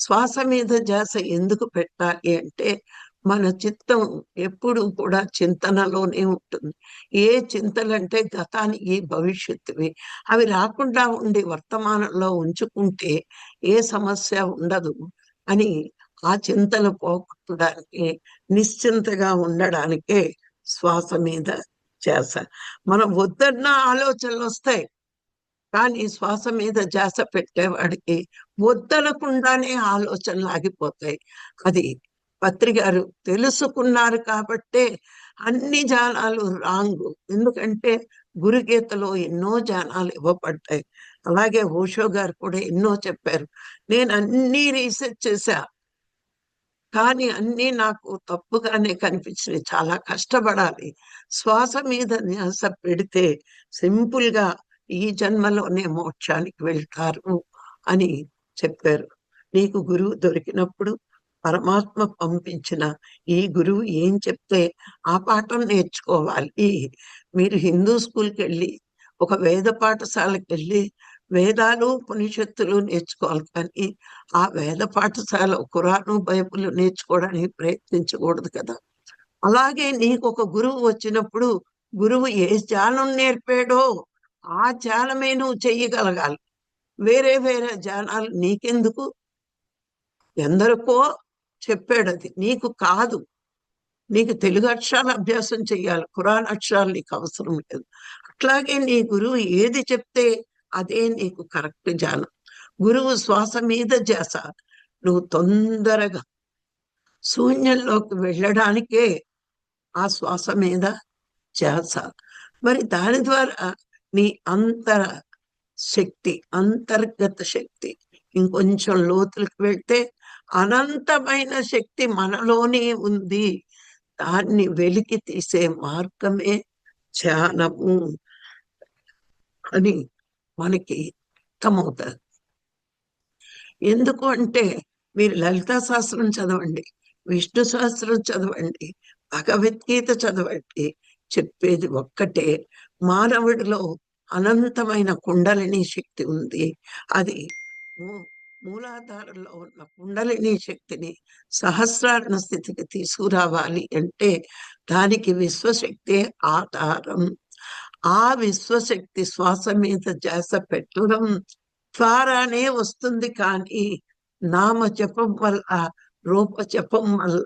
శ్వాస మీద ధ్యాస ఎందుకు పెట్టాలి అంటే, మన చిత్తం ఎప్పుడు కూడా చింతనలోనే ఉంటుంది. ఏ చింతలంటే గతానికి, భవిష్యత్తువి. అవి రాకుండా ఉండి వర్తమానంలో ఉంచుకుంటే ఏ సమస్య ఉండదు అని, ఆ చింతలు పోగొట్టడానికి, నిశ్చింతగా ఉండడానికే శ్వాస మీద ధ్యాస. మనం వద్దన్న ఆలోచనలు వస్తాయి, కానీ శ్వాస మీద ధ్యాస పెట్టేవాడికి వద్దనకుండానే ఆలోచనలు ఆగిపోతాయి. అది పత్రి గారు తెలుసుకున్నారు కాబట్టే అన్ని జానాలు రాంగు. ఎందుకంటే గురుగీతలో ఎన్నో జానాలు ఇవ్వబడ్డాయి. అలాగే ఓషో గారు కూడా ఎన్నో చెప్పారు. నేను అన్ని రీసెర్చ్ చేశా, కానీ అన్నీ నాకు తప్పుగానే కనిపించినాయి. చాలా కష్టపడాలి. శ్వాస మీద ధ్యాస పెడితే సింపుల్‌గా ఈ జన్మలోనే మోక్షానికి వెళ్తారు అని చెప్పారు. నీకు గురువు దొరికినప్పుడు పరమాత్మ పంపించిన ఈ గురువు ఏం చెప్తే ఆ పాఠం నేర్చుకోవాలి. మీరు హిందూ స్కూల్‌కెళ్ళి, ఒక వేద పాఠశాలకెళ్ళి వేదాలు, ఉపనిషత్తులు నేర్చుకోవాలి, కానీ ఆ వేద పాఠశాల ఖురాను, బైబిల్ నేర్చుకోవడానికి ప్రయత్నించకూడదు కదా! అలాగే నీకొక గురువు వచ్చినప్పుడు, గురువు ఏ ధ్యానం నేర్పాడో ఆ ధ్యానమే నువ్వు చెయ్యగలగాలి. వేరే వేరే ధ్యానాలు నీకెందుకు? ఎందరికో చెప్పాడది, నీకు కాదు. నీకు తెలుగు అక్షరాలు అభ్యాసం చెయ్యాలి. ఖురాన్ అక్షరాలు నీకు అవసరం లేదు. అట్లాగే నీ గురువు ఏది చెప్తే అదే నీకు కరెక్ట్ ధ్యానం. గురువు శ్వాస మీద ధ్యాస. నువ్వు తొందరగా శూన్యంలోకి వెళ్ళడానికే ఆ శ్వాస మీద ధ్యాస. మరి దాని ద్వారా నీ శక్తి, అంతర్గత శక్తి ఇంకొంచెం లోతులకు వెళ్తే అనంతమైన శక్తి మనలోనే ఉంది. దాన్ని వెలికి తీసే మార్గమే ధ్యానము అని మనకి అర్థమవుతుంది. ఎందుకు అంటే, మీరు లలితా సహస్రం చదవండి, విష్ణు సహస్రం చదవండి, భగవద్గీత చదవండి, చెప్పేది ఒక్కటే. మానవుడిలో అనంతమైన కుండలిని శక్తి ఉంది. అది మూలాధారంలో ఉన్న కుండలిని శక్తిని సహస్రారణ స్థితికి తీసుకురావాలి అంటే దానికి విశ్వశక్తి ఆధారం. ఆ విశ్వశక్తి శ్వాస మీద ధ్యాస పెట్టడం ద్వారానే వస్తుంది. కానీ నామ జపం వల్ల, రూప జపం వల్ల